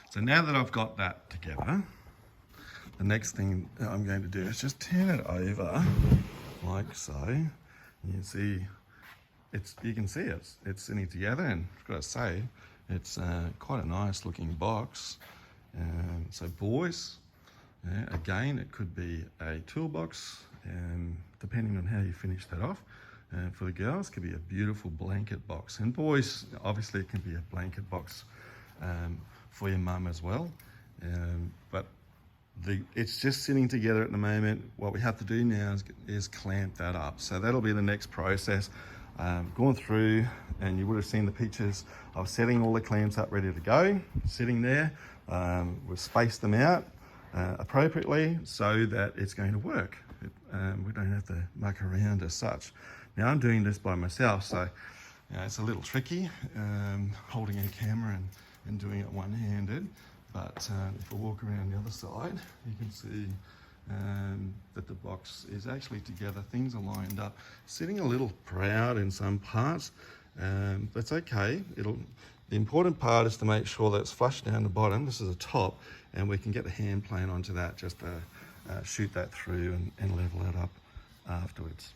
So now that I've got that together, the next thing that I'm going to do is just turn it over like so. You can see it's sitting together, and I've got to say it's quite a nice looking box. So boys, again, it could be a toolbox, depending on how you finish that off. For the girls, it could be a beautiful blanket box, and boys, obviously, it can be a blanket box for your mum as well. But it's just sitting together at the moment. What we have to do now is clamp that up. So that'll be the next process. Going through, and you would have seen the pictures of setting all the clamps up ready to go, sitting there. We've spaced them out appropriately so that it's going to work. We don't have to muck around as such. Now I'm doing this by myself, so it's a little tricky holding a camera and doing it one-handed. But if I walk around the other side, you can see that the box is actually together. Things are lined up. Sitting a little proud in some parts. That's okay. The important part is to make sure that it's flush down the bottom. This is the top, and we can get the hand plane onto that just to shoot that through and level it up afterwards.